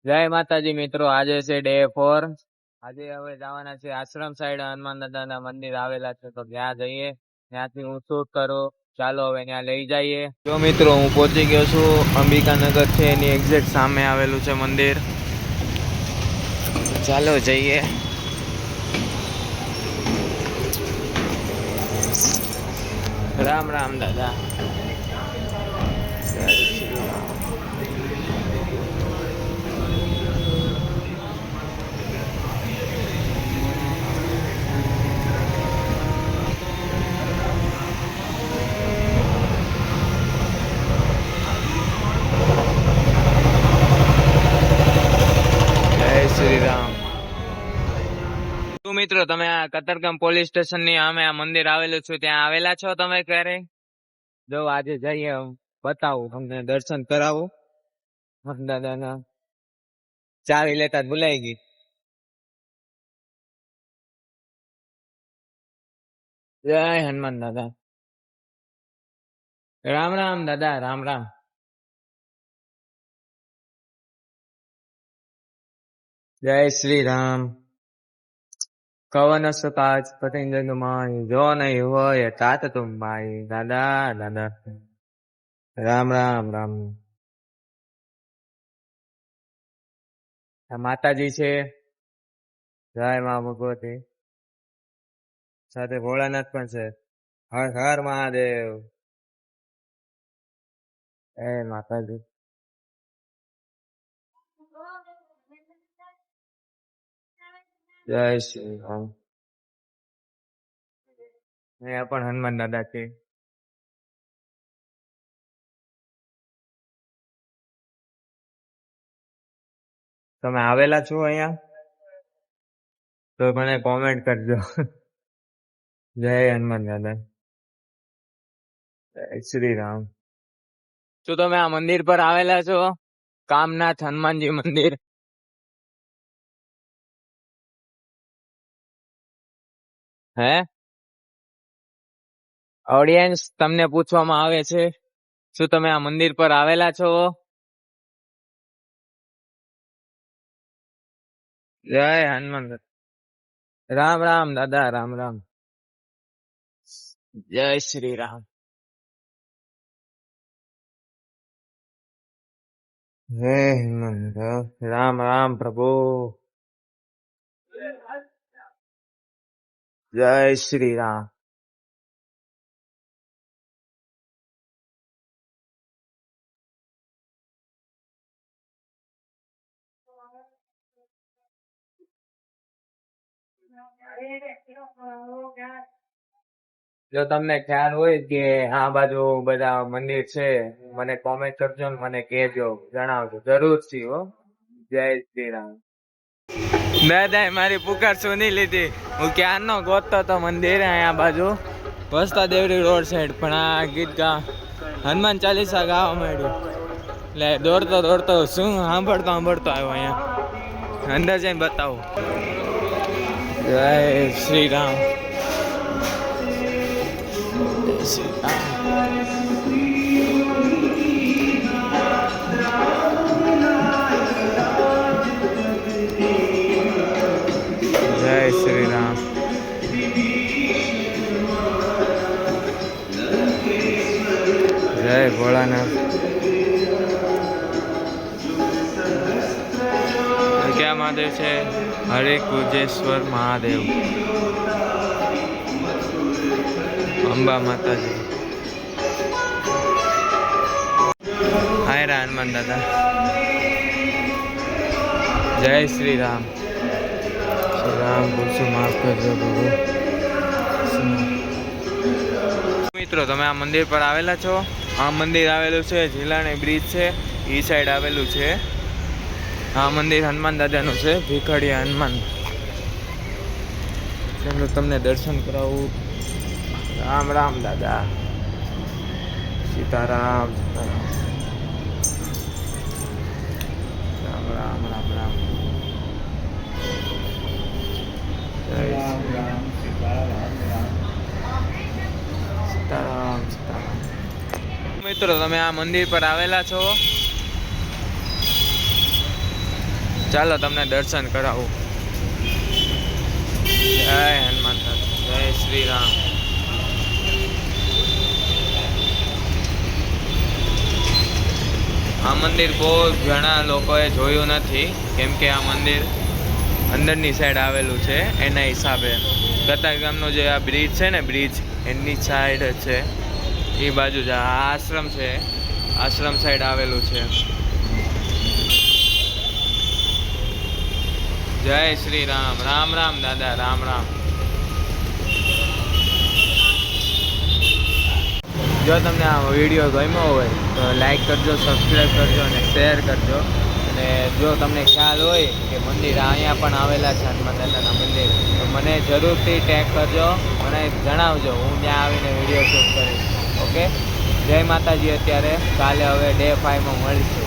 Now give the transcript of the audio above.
જય માતાજી મિત્રો, આજે છે ડે 4। આજે હવે જવાના છે આશ્રમ સાઈડ, હનુમાન દાદાના મંદિર આવેલા છે તો ત્યાં જઈએ, ત્યાંથી હું શૂટ કરું। ચાલો હવે ત્યાં લઈ જઈએ। જો મિત્રો, હું પહોંચી ગયો છું, અંબિકાનગર છે એની એક્ઝેક્ટ સામે આવેલું છે મંદિર। ચાલો જઈએ। રામ રામ દાદા। જય શ્રી રામ। જય શ્રી રામ। મિત્રો, તમે આ કતારગામ પોલીસ સ્ટેશન ની સામે આ મંદિર આવેલું છે, ત્યાં આવેલા છો તમે ક્યારે? જો આજે જઈએ, બતાવું તમને, દર્શન કરાવું દાદાના। ચાવી લેતા જ ભૂલાઈ ગઈ। જય હનુમાન દાદા। રામ રામ દાદા, રામ રામ। જય શ્રી રામ। કવન સુકાજ પતંગ માય, જો નહીં હોય તાત તુમ ભાઈ। દાદા દાદા, રામ રામ રામ। આ માતાજી છે, જય મા ભગવતી, સાથે ભોળાનાથ પણ છે। હર હર મહાદેવ। એ માતાજી। જય શ્રી રામ। અહીંયા પણ હનુમાન દાદા છે। તમે આવેલા છો અહીંયા તો મને કોમેન્ટ કરજો। જય હનુમાન દાદા। જય શ્રી રામ। શું તમે આ મંદિર પર આવેલા છો? કામનાથ હનુમાનજી મંદિર। હે ઓડિયન્સ, તમને પૂછવામાં આવે છે, શું તમે આ મંદિર પર આવેલા છો? જય હનુમાન દાદા। રામ રામ દાદા, રામ રામ। જય શ્રી રામ। હે હનુમાન દાદા, રામ રામ પ્રભુ। જય શ્રી રામ। જો તમને ખ્યાલ હોય કે આ બાજુ બધા મંદિર છે, મને કોમેન્ટ કરજો ને મને કહેજો, જણાવજો જરૂરથી હો। જય શ્રી રામ। દાદા મારી પુકાર સુની લીધી। હું ક્યારનો ગોતતો તો મંદિર અહીંયા બાજુ વસ્તા દેવરી રોડ સાઈડ, પણ આ ગીત હનુમાન ચાલીસા ગાવા માંડ્યું એટલે દોડતો દોડતો શું સાંભળતો આવ્યો અહીંયા। અંદર જઈને બતાવું। જય શ્રી રામ। જય શ્રી રામ। જય શ્રી રામ। જય ભોળાનાથ। ક્યાં મહાદેવ છે? હરે કુજેશ્વર મહાદેવ, અંબા માતાજી। હાયરા હનુમાન દાદા। જય શ્રી રામ। શ્રી રામ બોલશો, માફ કરજો પ્રભુ। મિત્રો, તમે આ મંદિર પર આવેલા છો? આ મંદિર આવેલું છે, ઝીલાણી બ્રિજ છે એ સાઈડ આવેલું છે। આ મંદિર હનુમાન દાદાનું છે, ભીખડિયા હનુમાન। ચાલો તમને દર્શન કરાવું। રામ રામ દાદા। સીતારામ સીતારામ। રામ રામ રામ રામ। જય શ્રી રામ। સીતારામ સીતારામ। મિત્રો, તમે આ મંદિર પર આવેલા છો? ચાલો તમને દર્શન કરાવું. જય હનુમાન દાદા, જય શ્રી રામ. આ મંદિર બહુ ઘણા લોકોએ જોયું નથી, કેમ કે આ મંદિર અંદરની સાઈડ આવેલું છે. એના હિસાબે કતારગામનો જે આ બ્રિજ છે ને, બ્રિજ એની સાઈડ છે, એ બાજુ જ આ આશ્રમ છે. આશ્રમ સાઈડ આવેલું છે. જય શ્રી રામ. રામ રામ દાદા, રામ રામ. જો તમને આ વિડીયો ગમ્યો હોય તો લાઈક કરજો, સબસ્ક્રાઈબ કરજો અને શેર કરજો. અને જો તમને ખ્યાલ હોય કે મંદિર અહીંયા પણ આવેલા છે હનુમાન દાદાના મંદિર, તો મને જરૂરથી ટેગ કરજો, મને જણાવજો. હું ત્યાં આવીને વિડીયો શૂટ કરીશ. ઓકે, જય માતાજી. અત્યારે કાલે હવે ડે 5 માં મળીશું.